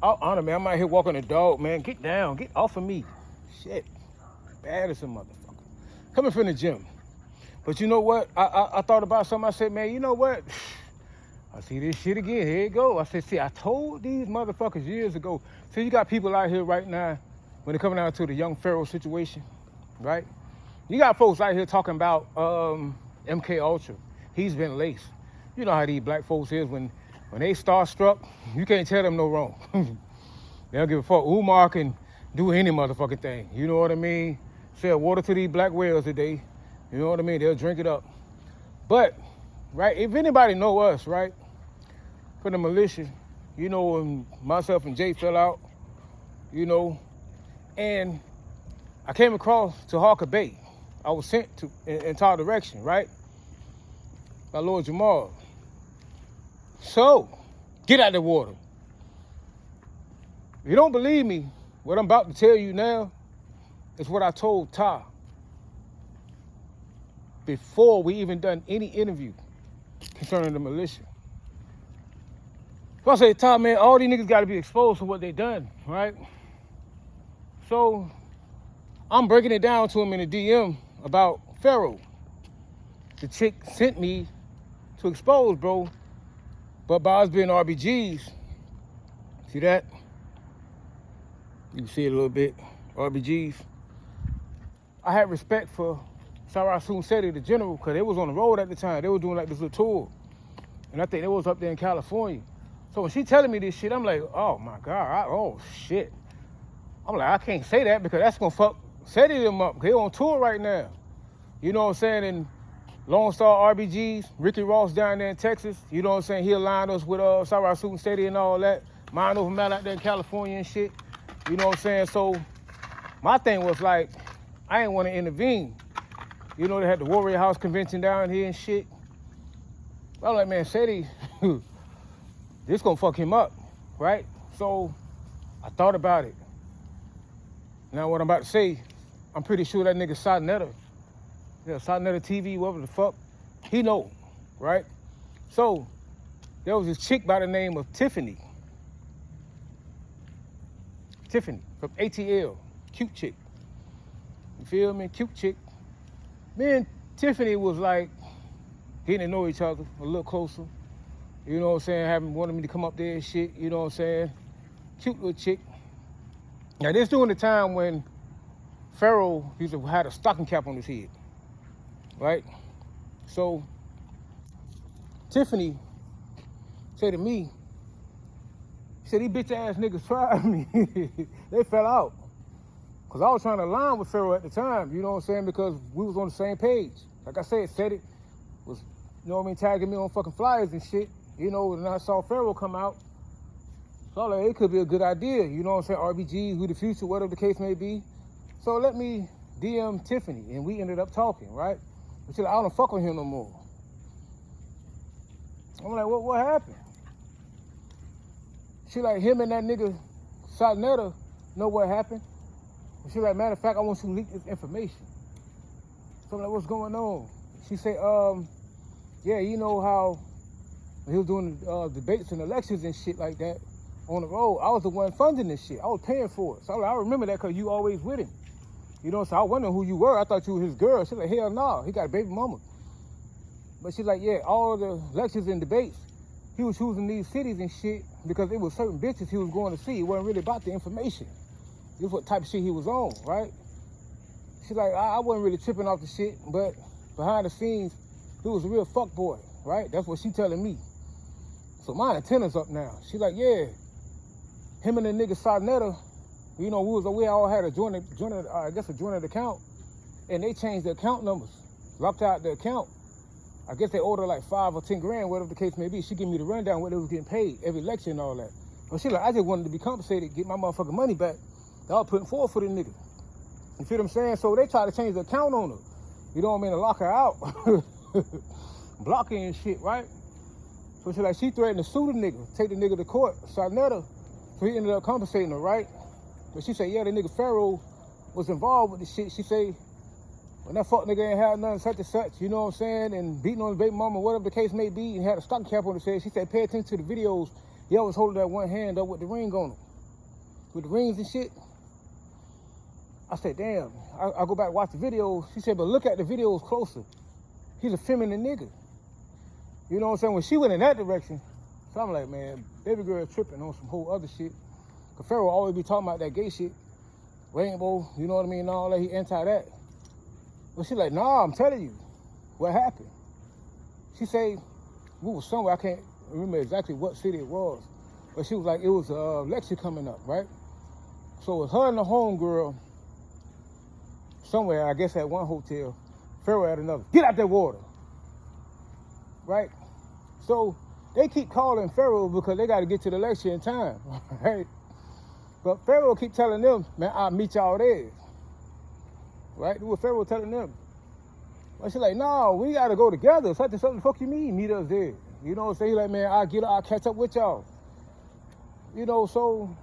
I'll honor, man. I'm out here walking a dog, man. Get down. Get off of me. Shit. Bad as a motherfucker. Coming from the gym. But you know what? I thought about something. I said, man, you know what? I see this shit again. Here it go. I said, see, I told these motherfuckers years ago. See, you got people out here right now when it coming down to the young Pharaoh situation, right? You got folks out here talking about MK Ultra. He's been laced. You know how these black folks is when they starstruck, you can't tell them no wrong. They don't give a fuck. Umar can do any motherfucking thing. You know what I mean? Sell water to these black whales today. You know what I mean? They'll drink it up. But, right, if anybody know us, right, for the militia, you know, when myself and Jay fell out, you know, and I came across to Harker Bay. I was sent to in our direction, right, by Lord Jamal. So, get out of the water. If you don't believe me, what I'm about to tell you now is what I told Ty before we even done any interview concerning the militia. So I say, Ty, man, all these niggas got to be exposed for what they done, right? So I'm breaking it down to him in a DM about Pharaoh. The chick sent me to expose, bro. But by us being RBGs, see that? You can see it a little bit, RBGs. I had respect for Pharaoh the general, because they was on the road at the time. They were doing like this little tour. And I think they was up there in California. So when she telling me this shit, I'm like, oh my God, oh shit. I'm like, I can't say that because that's gonna fuck Seti them up. They on tour right now. You know what I'm saying? And Lone Star RBGs, Ricky Ross down there in Texas, you know what I'm saying? He aligned us with Pharaoh and Seti and all that. Mine over man out there in California and shit. You know what I'm saying? So my thing was like, I ain't want to intervene. You know, they had the Warrior House convention down here and shit. I was like, man, Seti, this gonna fuck him up, right? So I thought about it. Now what I'm about to say, I'm pretty sure that nigga Satinetta, Satinetta TV, whatever the fuck, he know, right? So there was this chick by the name of Tiffany. Tiffany from ATL, cute chick. You feel me? Cute chick. Me and Tiffany was like getting to know each other a little closer. You know what I'm saying? Wanted me to come up there and shit, you know what I'm saying? Cute little chick. Now this during the time when Pharaoh had a stocking cap on his head, right? So Tiffany said to me, she said, these bitch ass niggas tried me. They fell out. Cause I was trying to align with Pharaoh at the time, you know what I'm saying? Because we was on the same page. Like I said it was, you know what I mean, tagging me on fucking flyers and shit. You know, and I saw Pharaoh come out. So I was like, it could be a good idea, you know what I'm saying? RBG, who the future, whatever the case may be. So let me DM Tiffany, and we ended up talking, right? But she's like, I don't fuck with him no more. I'm like, what happened? She like, him and that nigga Satinetta know what happened. And she like, matter of fact, I want you to leak this information. So I'm like, what's going on? She said, yeah, you know how he was doing debates and elections and shit like that on the road. I was the one funding this shit. I was paying for it. So I remember that because you always with him. You know, so I wondered who you were. I thought you were his girl. She's like, hell no, he got a baby mama. But she's like, yeah, all the lectures and debates, he was choosing these cities and shit because it was certain bitches he was going to see. It wasn't really about the information. This was what type of shit he was on, right? She's like, I wasn't really tripping off the shit, but behind the scenes, he was a real fuck boy, right? That's what she telling me. So my antenna's up now. She's like, yeah, him and the nigga Satinetta, you know, we all had a joint account, and they changed the account numbers, locked out the account. I guess they ordered like 5 or 10 grand, whatever the case may be. She give me the rundown what they was getting paid, every lecture and all that. But she like, I just wanted to be compensated, get my motherfucking money back that I was putting forward for the nigga. You feel what I'm saying? So they try to change the account on her. You know what I mean? To lock her out. Block her and shit, right? So she threatened to sue the nigga, take the nigga to court, Satinetta. So he ended up compensating her, right? But she said, yeah, the nigga Pharaoh was involved with the shit. She say, when that fuck nigga ain't had nothing such and such, you know what I'm saying, and beating on his baby mama, whatever the case may be, and had a stocking cap on his head, she said, pay attention to the videos. He always holding that one hand up with the ring on him. with the rings and shit. I said, damn. I go back and watch the videos. She said, but look at the videos closer. He's a feminine nigga. You know what I'm saying? When she went in that direction, so I'm like, man, baby girl tripping on some whole other shit. Cause Pharaoh always be talking about that gay shit. Rainbow, you know what I mean, and all that. He anti that. But she like, nah, I'm telling you what happened. She say, we was somewhere, I can't remember exactly what city it was. But she was like, it was a lecture coming up, right? So it was her and the homegirl somewhere, I guess at one hotel, Pharaoh at another. Get out that water, right? So they keep calling Pharaoh because they got to get to the lecture in time, right? But Pharaoh keep telling them, man, I'll meet y'all there, right? What Pharaoh telling them. But she's like, no, we got to go together. Something, the fuck you mean, meet us there? You know what I'm saying? He's like, man, I'll catch up with y'all. You know, so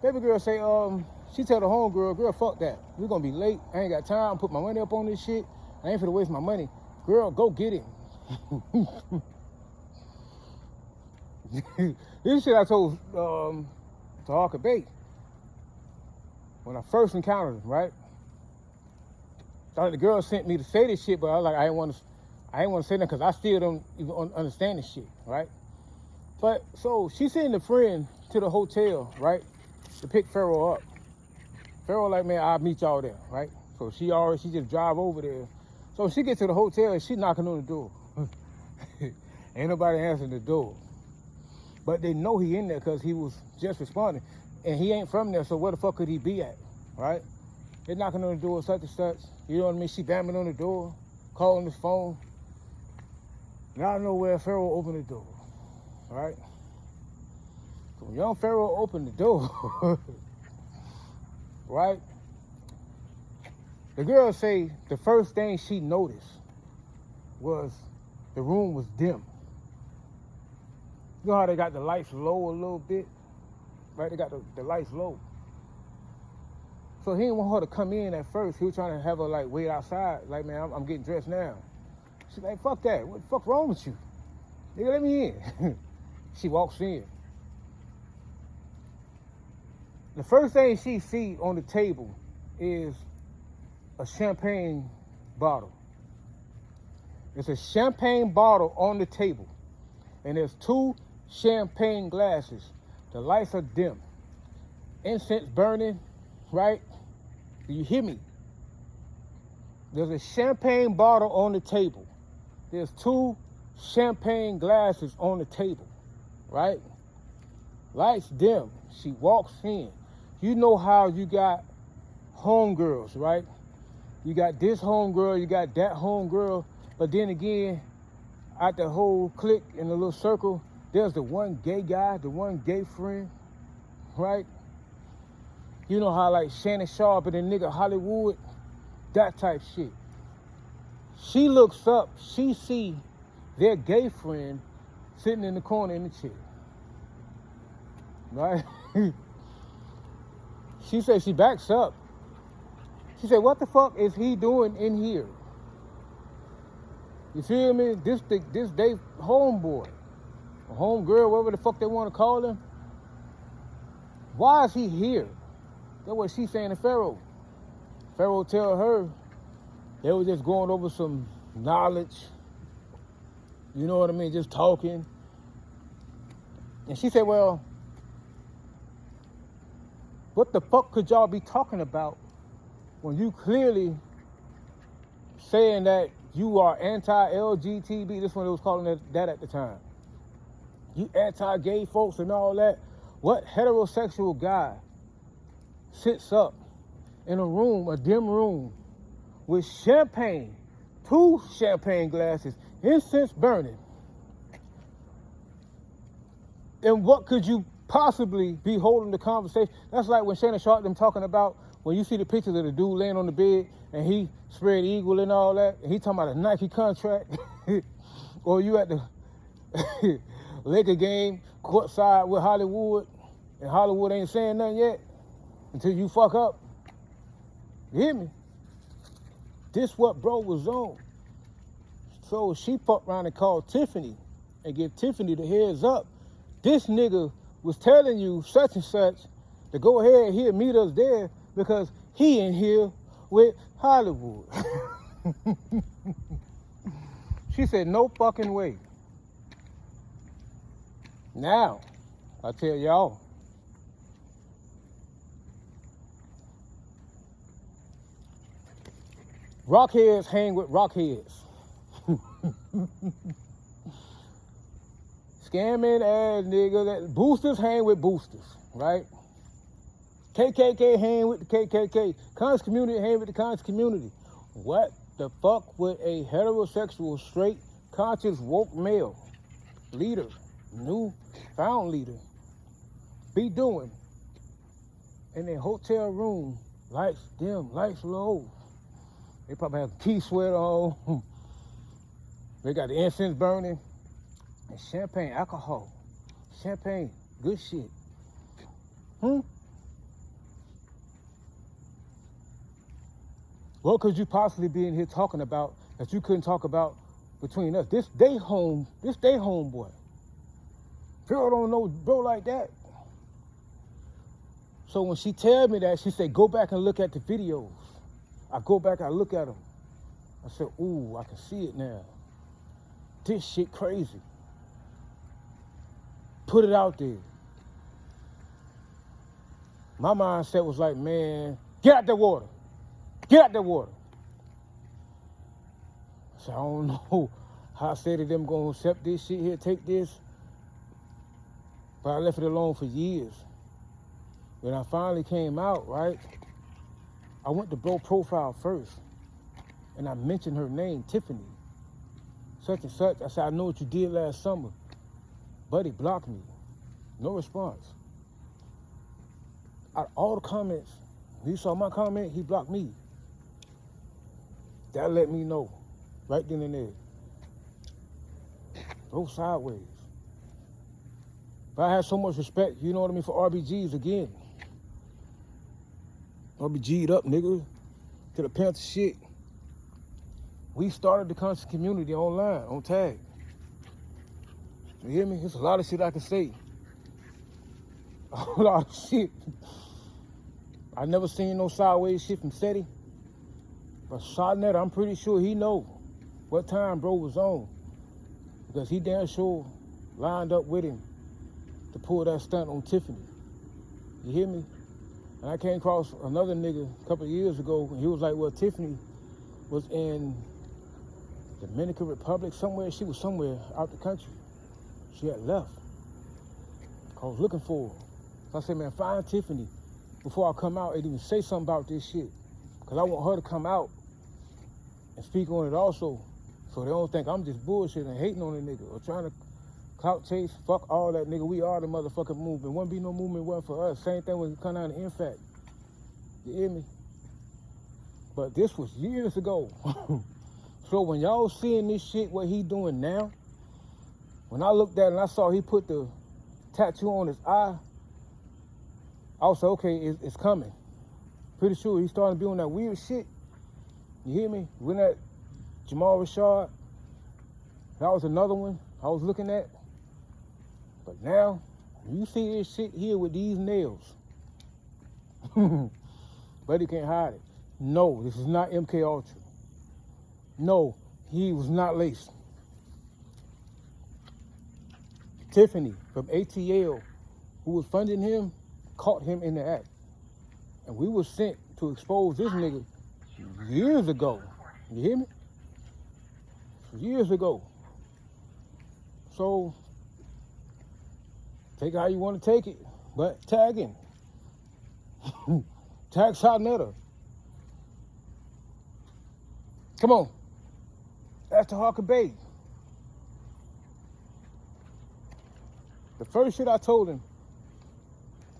baby girl say, she tell the homegirl, girl, fuck that. We're going to be late. I ain't got time. Put my money up on this shit. I ain't finna waste my money. Girl, go get it. This shit I told to Harker Bay when I first encountered him, right? Thought the girl sent me to say this shit, but I was like, I ain't want to say that because I still don't even understand this shit, right? But so she sent a friend to the hotel, right, to pick Pharaoh up. Pharaoh like, man, I'll meet y'all there, right? So she just drive over there. So she gets to the hotel and she knocking on the door. Ain't nobody answering the door. But they know he in there because he was just responding. And he ain't from there, so where the fuck could he be at, right? They knocking on the door, such and such. You know what I mean? She banging on the door, calling his phone. And out of nowhere, Pharaoh opened the door, right? So when young Pharaoh opened the door, right? The girl say the first thing she noticed was the room was dim. You know how they got the lights low a little bit? Right? They got the lights low. So he didn't want her to come in at first. He was trying to have her like wait outside. Like, man, I'm getting dressed now. She's like, fuck that. What the fuck wrong with you? Nigga, let me in. She walks in. The first thing she sees on the table is a champagne bottle. It's a champagne bottle on the table. And there's 2 champagne glasses. The lights are dim. Incense burning, right? Do you hear me? There's a champagne bottle on the table. There's 2 champagne glasses on the table, right? Lights dim. She walks in. You know how you got homegirls, right? You got this homegirl, you got that homegirl, but then again, out the whole clique in the little circle, there's the one gay guy, the one gay friend, right? You know how like Shannon Sharp and the nigga Hollywood, that type shit. She looks up, she see their gay friend sitting in the corner in the chair, right? She said she backs up. She said, what the fuck is he doing in here? You feel me? This they homeboy, or homegirl, whatever the fuck they want to call him. Why is he here? That's what she's saying to Pharaoh. Pharaoh tell her they were just going over some knowledge. You know what I mean? Just talking. And she said, well, what the fuck could y'all be talking about when you clearly saying that you are anti-LGBT? This one they was calling that at the time. You anti-gay folks and all that. What heterosexual guy sits up in a room, a dim room, with champagne, 2 champagne glasses, incense burning? And what could you possibly be holding the conversation? That's like when Shannon Sharp them talking about when you see the pictures of the dude laying on the bed and he spread eagle and all that, and he talking about a Nike contract, or you at the Laker game courtside with Hollywood, and Hollywood ain't saying nothing yet until you fuck up. You hear me? This what bro was on. So she fucked around and called Tiffany and give Tiffany the heads up. This nigga was telling you such and such to go ahead here meet us there because he in here with Hollywood. She said, no fucking way. Now, I tell y'all, rockheads hang with rockheads. Scamming ass niggas, boosters hang with boosters, right? KKK hang with the KKK. Conscious community hang with the conscious community. What the fuck would a heterosexual, straight, conscious, woke male leader, new found leader, be doing in a hotel room, lights dim, lights low? They probably have a key sweater on. They got the incense burning. And champagne, alcohol. Champagne, good shit. What could you possibly be in here talking about that you couldn't talk about between us? This day homeboy. Pharaoh don't know bro like that. So when she tell me that, she said, go back and look at the videos. I go back, I look at them. I said, ooh, I can see it now. This shit crazy. Put it out there. My mindset was like, man, get out that water. Get out that water. So I don't know how I said to them gonna accept this shit here, take this. But I left it alone for years. When I finally came out, right, I went to bro profile first. And I mentioned her name, Tiffany. Such and such. I said, I know what you did last summer. Buddy blocked me. No response. Out of all the comments, he saw my comment, he blocked me. That let me know, right then and there. Go sideways. But I had so much respect, you know what I mean, for RBGs again. RBG'd up, nigga, to the Panther shit. We started the conscious community online, on tag. You hear me? There's a lot of shit I can say. A lot of shit. I never seen no sideways shit from SETI. But Shotnet, I'm pretty sure he know what time bro was on. Because he damn sure lined up with him to pull that stunt on Tiffany. You hear me? And I came across another nigga a couple of years ago, and he was like, well, Tiffany was in Dominican Republic somewhere. She was somewhere out the country. She had left. I was looking for her. So I said, man, find Tiffany before I come out and even say something about this shit. Because I want her to come out and speak on it also. So they don't think I'm just bullshitting and hating on a nigga or trying to clout chase. Fuck all that, nigga. We are the motherfucking movement. Wouldn't be no movement wasn't for us. Same thing when it come down to INFACT. You hear me? But this was years ago. So when y'all seeing this shit, what he doing now, when I looked at it and I saw he put the tattoo on his eye, I was like, okay, it's coming. Pretty sure he's starting to be on that weird shit. You hear me? When that Jamal Rashad, that was another one I was looking at. But now, you see this shit here with these nails. But he can't hide it. No, this is not MK Ultra. No, he was not laced. Tiffany from ATL, who was funding him, caught him in the act. And we were sent to expose this nigga years ago. You hear me? Years ago. So, take it how you want to take it, but tag him. Tag Shotnetter. Come on. That's the Harker Bay. The first shit I told him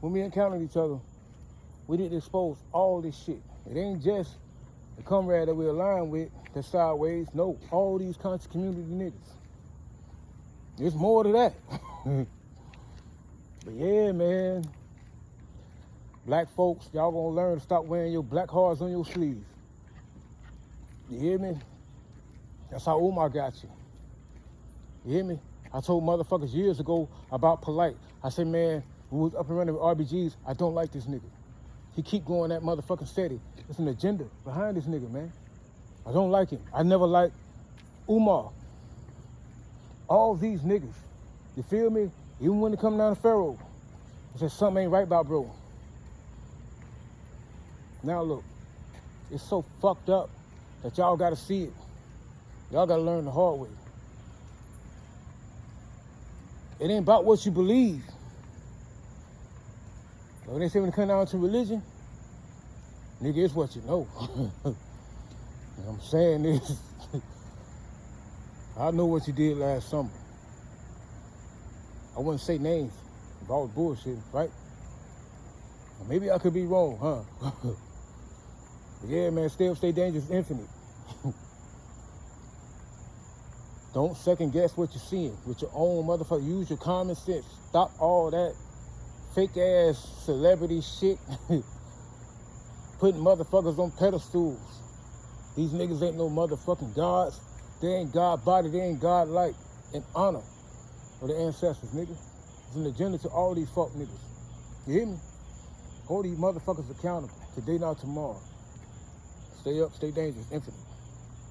when we encountered each other, we didn't expose all this shit. It ain't just the comrade that we align with that's sideways. No, all these conscious community niggas. There's more to that. But yeah, man. Black folks, y'all gonna learn to stop wearing your black hearts on your sleeves. You hear me? That's how Umar got you. You hear me? I told motherfuckers years ago about Polite. I said, man, when we was up and running with RBGs, I don't like this nigga. He keep going that motherfucking steady. There's an agenda behind this nigga, man. I don't like him. I never liked Umar. All these niggas, you feel me? Even when they come down to Pharaoh, I said something ain't right about bro. Now look, it's so fucked up that y'all gotta see it. Y'all gotta learn the hard way. It ain't about what you believe. When they say when it comes down to religion, nigga, it's what you know. What I'm saying is, I know what you did last summer. I wouldn't say names if I was bullshitting, right? Maybe I could be wrong, huh? But yeah, man, stay dangerous, infinite. Don't second guess what you're seeing with your own motherfucker. Use your common sense. Stop all that fake ass celebrity shit. Putting motherfuckers on pedestals. These niggas ain't no motherfucking gods. They ain't God body, they ain't God like. In honor of the ancestors, nigga. It's an agenda to all these fuck niggas. You hear me? Hold these motherfuckers accountable. Today, not tomorrow. Stay up, stay dangerous, infinite.